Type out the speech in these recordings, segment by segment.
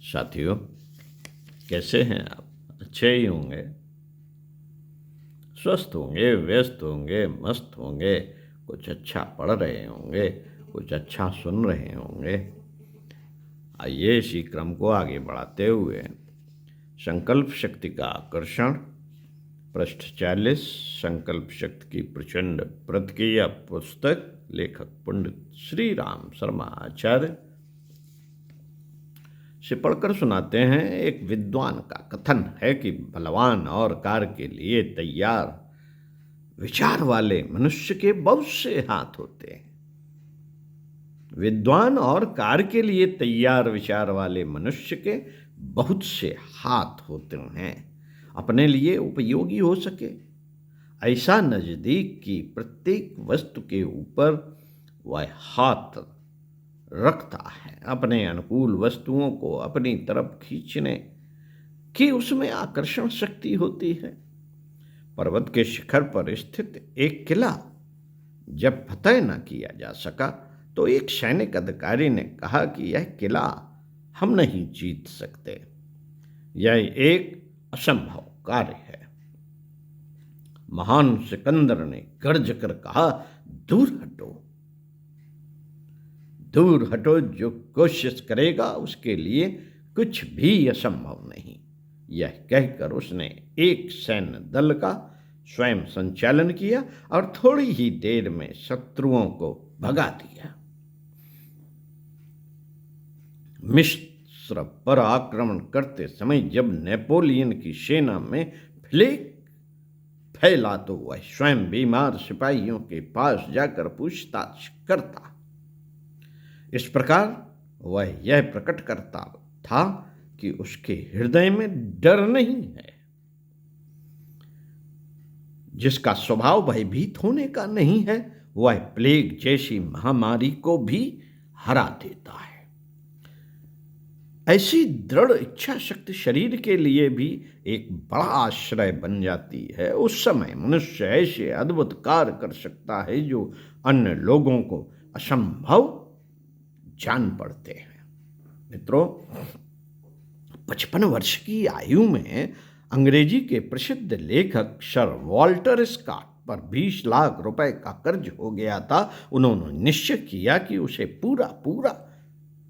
साथियों, कैसे हैं आप? अच्छे ही होंगे, स्वस्थ होंगे, व्यस्त होंगे, मस्त होंगे, कुछ अच्छा पढ़ रहे होंगे, कुछ अच्छा सुन रहे होंगे। आइए इसी क्रम को आगे बढ़ाते हुए संकल्प शक्ति का आकर्षण, पृष्ठ 40, संकल्प शक्ति की प्रचंड प्रतिक्रिया पुस्तक, लेखक पंडित श्री राम शर्मा आचार्य से पढ़कर सुनाते हैं। एक विद्वान का कथन है कि बलवान और कार्य के लिए तैयार विचार वाले मनुष्य के बहुत से हाथ होते हैं। विद्वान और कार्य के लिए तैयार विचार वाले मनुष्य के बहुत से हाथ होते हैं। अपने लिए उपयोगी हो सके ऐसा नजदीक की प्रत्येक वस्तु के ऊपर वह हाथ रखता है। अपने अनुकूल वस्तुओं को अपनी तरफ खींचने की उसमें आकर्षण शक्ति होती है। पर्वत के शिखर पर स्थित एक किला जब फतेह न किया जा सका तो एक सैनिक अधिकारी ने कहा कि यह किला हम नहीं जीत सकते, यह एक असंभव कार्य है। महान सिकंदर ने गर्ज कर कहा, दूर हटो, दूर हटो, जो कोशिश करेगा उसके लिए कुछ भी असंभव नहीं। यह कहकर उसने एक सैन्य दल का स्वयं संचालन किया और थोड़ी ही देर में शत्रुओं को भगा दिया। मिस्र पर आक्रमण करते समय जब नेपोलियन की सेना में प्लेग फैला तो वह स्वयं बीमार सिपाहियों के पास जाकर पूछताछ करता। इस प्रकार वह यह प्रकट करता था कि उसके हृदय में डर नहीं है। जिसका स्वभाव भयभीत होने का नहीं है वह प्लेग जैसी महामारी को भी हरा देता है। ऐसी दृढ़ इच्छा शक्ति शरीर के लिए भी एक बड़ा आश्रय बन जाती है। उस समय मनुष्य ऐसे अद्भुत कार्य कर सकता है जो अन्य लोगों को असंभव जान पड़ते हैं। मित्रों, 55 वर्ष की आयु में अंग्रेजी के प्रसिद्ध लेखक सर वॉल्टर स्कॉट पर 20 लाख रुपए का कर्ज हो गया था। उन्होंने निश्चय किया कि उसे पूरा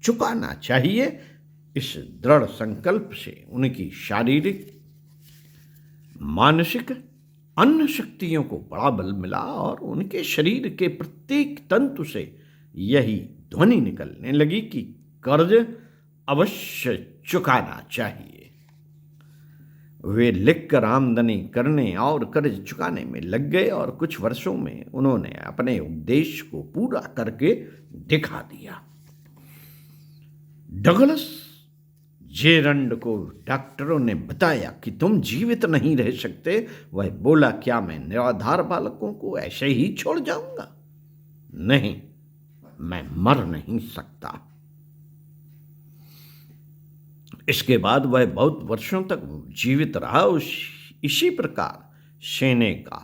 चुकाना चाहिए। इस दृढ़ संकल्प से उनकी शारीरिक, मानसिक, अन्य शक्तियों को बड़ा बल मिला और उनके शरीर के प्रत्येक तंतु से यही ध्वनि निकलने लगी कि कर्ज अवश्य चुकाना चाहिए। वे लिखकर आमदनी करने और कर्ज चुकाने में लग गए और कुछ वर्षों में उन्होंने अपने उद्देश्य को पूरा करके दिखा दिया। डगलस जेरंड को डॉक्टरों ने बताया कि तुम जीवित नहीं रह सकते। वह बोला, क्या मैं निराधार बालकों को ऐसे ही छोड़ जाऊंगा? नहीं, मैं मर नहीं सकता। इसके बाद वह बहुत वर्षों तक जीवित रहा। इसी प्रकार सेने का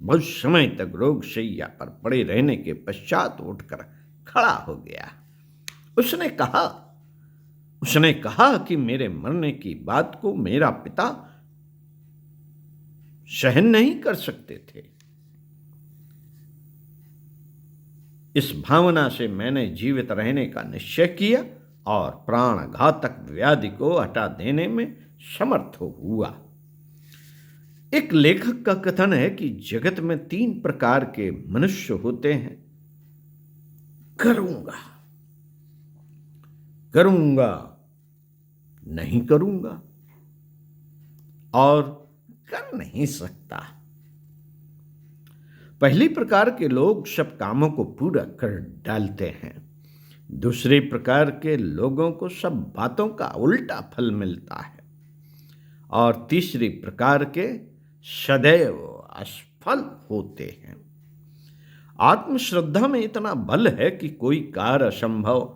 बहुत समय तक रोग शैय्या पर पड़े रहने के पश्चात उठकर खड़ा हो गया। उसने कहा कि मेरे मरने की बात को मेरा पिता सहन नहीं कर सकते थे। इस भावना से मैंने जीवित रहने का निश्चय किया और प्राण घातक व्याधि को हटा देने में समर्थ हुआ। एक लेखक का कथन है कि जगत में 3 प्रकार के मनुष्य होते हैं, करूंगा, नहीं करूंगा और कर नहीं सकता। पहली प्रकार के लोग सब कामों को पूरा कर डालते हैं। दूसरे प्रकार के लोगों को सब बातों का उल्टा फल मिलता है और तीसरी प्रकार के सदैव असफल होते हैं। आत्मश्रद्धा में इतना बल है कि कोई कार्य असंभव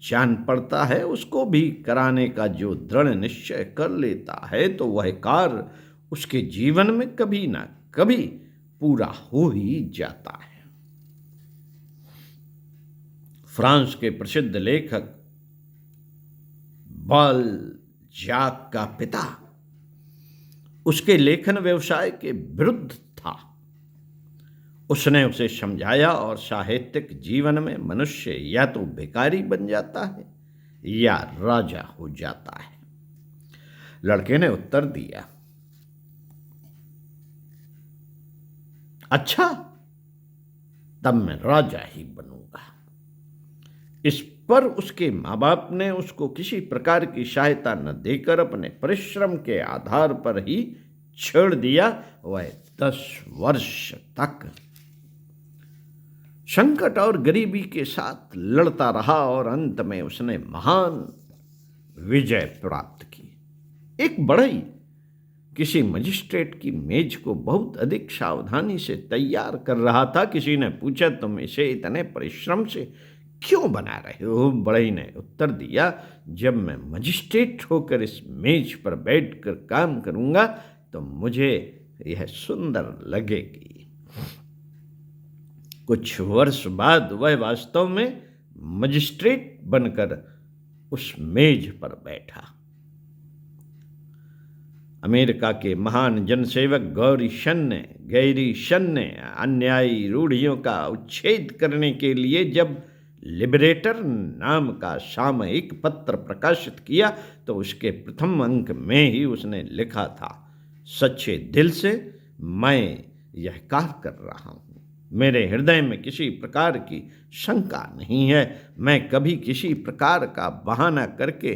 जान पड़ता है, उसको भी कराने का जो दृढ़ निश्चय कर लेता है तो वह कार्य उसके जीवन में कभी ना कभी पूरा हो ही जाता है। फ्रांस के प्रसिद्ध लेखक बॉल जाक का पिता उसके लेखन व्यवसाय के विरुद्ध था। उसने उसे समझाया और साहित्यिक जीवन में मनुष्य या तो भिखारी बन जाता है या राजा हो जाता है। लड़के ने उत्तर दिया, अच्छा, तब मैं राजा ही बनूंगा। इस पर उसके माँ बाप ने उसको किसी प्रकार की सहायता न देकर अपने परिश्रम के आधार पर ही छोड़ दिया। वह 10 वर्ष तक संकट और गरीबी के साथ लड़ता रहा और अंत में उसने महान विजय प्राप्त की। एक बढ़ई किसी मजिस्ट्रेट की मेज को बहुत अधिक सावधानी से तैयार कर रहा था। किसी ने पूछा, तुम इसे इतने परिश्रम से क्यों बना रहे हो? बढ़ई ने उत्तर दिया, जब मैं मजिस्ट्रेट होकर इस मेज पर बैठकर काम करूंगा तो मुझे यह सुंदर लगेगी। कुछ वर्ष बाद वह वास्तव में मजिस्ट्रेट बनकर उस मेज पर बैठा। अमेरिका के महान जनसेवक गैरी शन ने अन्यायी रूढ़ियों का उच्छेद करने के लिए जब लिबरेटर नाम का सामयिक पत्र प्रकाशित किया तो उसके प्रथम अंक में ही उसने लिखा था, सच्चे दिल से मैं यह कार्य कर रहा हूँ। मेरे हृदय में किसी प्रकार की शंका नहीं है। मैं कभी किसी प्रकार का बहाना करके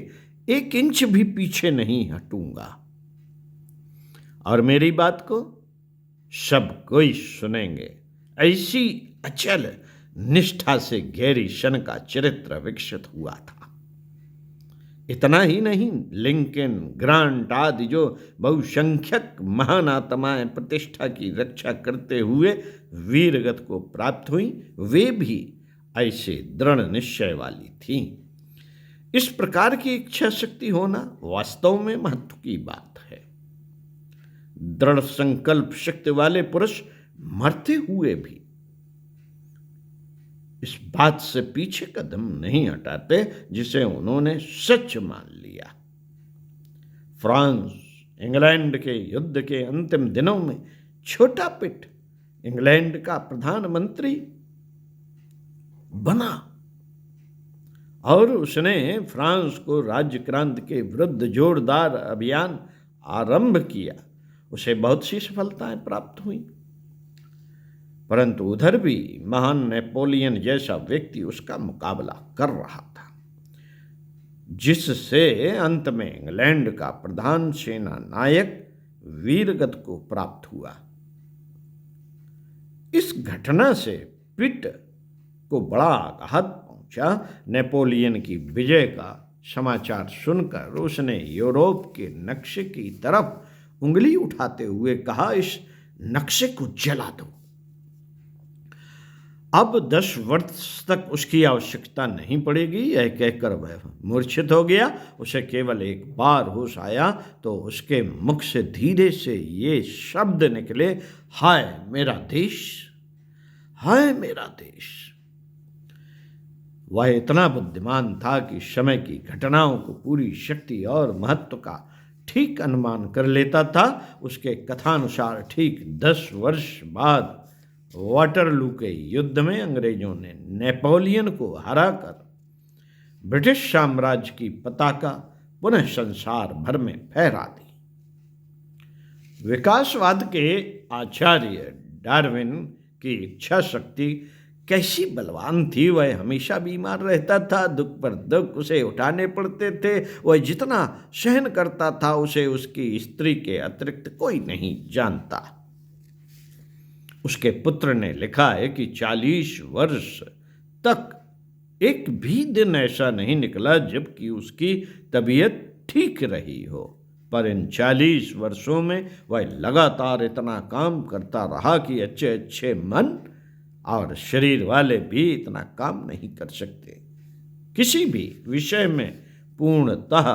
1 इंच भी पीछे नहीं हटूंगा और मेरी बात को सब कोई सुनेंगे। ऐसी अचल निष्ठा से गैरी शन का चरित्र विकसित हुआ था। इतना ही नहीं, लिंकन, ग्रांट आदि जो बहुसंख्यक महान आत्माएं प्रतिष्ठा की रक्षा करते हुए वीरगति को प्राप्त हुई, वे भी ऐसे दृढ़ निश्चय वाली थीं। इस प्रकार की इच्छा शक्ति होना वास्तव में महत्व की बात है। दृढ़ संकल्प शक्ति वाले पुरुष मरते हुए भी इस बात से पीछे कदम नहीं हटाते जिसे उन्होंने सच मान लिया। फ्रांस इंग्लैंड के युद्ध के अंतिम दिनों में छोटा पिट इंग्लैंड का प्रधानमंत्री बना और उसने फ्रांस को राज्य क्रांति के विरुद्ध जोरदार अभियान आरंभ किया। उसे बहुत सी सफलताएं प्राप्त हुई, परंतु उधर भी महान नेपोलियन जैसा व्यक्ति उसका मुकाबला कर रहा था, जिससे अंत में इंग्लैंड का प्रधान सेना नायक वीरगति को प्राप्त हुआ। इस घटना से पिट को बड़ा आघात पहुंचा। नेपोलियन की विजय का समाचार सुनकर उसने यूरोप के नक्शे की तरफ उंगली उठाते हुए कहा, इस नक्शे को जला दो। अब 10 वर्ष तक उसकी आवश्यकता नहीं पड़ेगी, यह कहकर वह मूर्छित हो गया। उसे केवल एक बार होश आया तो उसके मुख से धीरे से ये शब्द निकले, हाय मेरा देश, हाय मेरा देश। वह इतना बुद्धिमान था कि समय की घटनाओं को पूरी शक्ति और महत्व का ठीक अनुमान कर लेता था। उसके कथानुसार ठीक 10 वर्ष बाद वाटरलू के युद्ध में अंग्रेजों ने नेपोलियन को हराकर ब्रिटिश साम्राज्य की पताका पुनः संसार भर में फहरा दी। विकासवाद के आचार्य डार्विन की इच्छा शक्ति कैसी बलवान थी। वह हमेशा बीमार रहता था, दुख पर दुख उसे उठाने पड़ते थे। वह जितना सहन करता था उसे उसकी स्त्री के अतिरिक्त कोई नहीं जानता। उसके पुत्र ने लिखा है कि 40 वर्ष तक एक भी दिन ऐसा नहीं निकला जबकि उसकी तबीयत ठीक रही हो, पर इन 40 वर्षों में वह लगातार इतना काम करता रहा कि अच्छे अच्छे मन और शरीर वाले भी इतना काम नहीं कर सकते। किसी भी विषय में पूर्णतः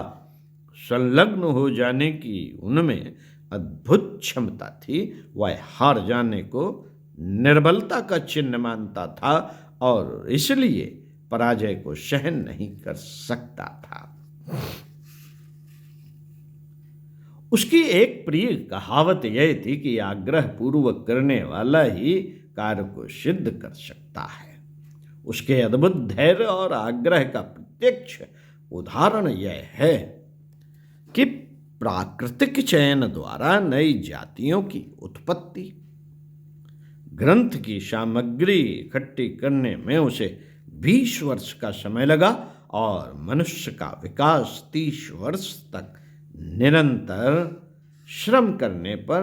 संलग्न हो जाने की उनमें अद्भुत क्षमता थी। वह हार जाने को निर्बलता का चिन्ह मानता था और इसलिए पराजय को सहन नहीं कर सकता था। उसकी एक प्रिय कहावत यह थी कि आग्रह पूर्वक करने वाला ही कार्य को सिद्ध कर सकता है। उसके अद्भुत धैर्य और आग्रह का प्रत्यक्ष उदाहरण यह है कि प्राकृतिक चयन द्वारा नई जातियों की उत्पत्ति, ग्रंथ की सामग्री इकट्ठी करने में उसे 20 वर्ष का समय लगा और मनुष्य का विकास 30 वर्ष तक निरंतर श्रम करने पर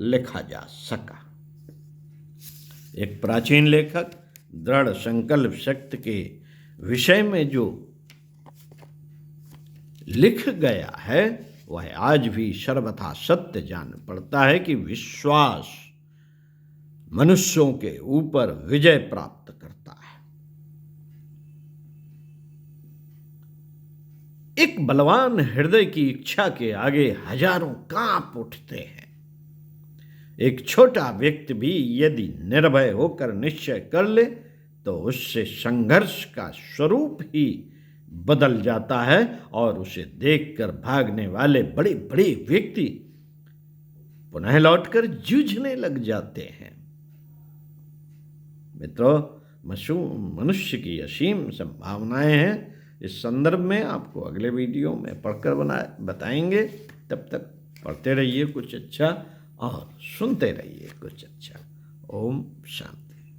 लिखा जा सका। एक प्राचीन लेखक दृढ़ संकल्प शक्ति के विषय में जो लिख गया है वह आज भी सर्वथा सत्य जान पड़ता है कि विश्वास मनुष्यों के ऊपर विजय प्राप्त करता है। एक बलवान हृदय की इच्छा के आगे हजारों कांप उठते हैं। एक छोटा व्यक्ति भी यदि निर्भय होकर निश्चय कर ले तो उससे संघर्ष का स्वरूप ही बदल जाता है और उसे देखकर भागने वाले बड़े बड़े व्यक्ति पुनः लौटकर जूझने लग जाते हैं। मित्रों, मनुष्य की असीम संभावनाएं हैं। इस संदर्भ में आपको अगले वीडियो में पढ़कर बताएंगे। तब तक पढ़ते रहिए कुछ अच्छा और सुनते रहिए कुछ अच्छा। ओम शांति।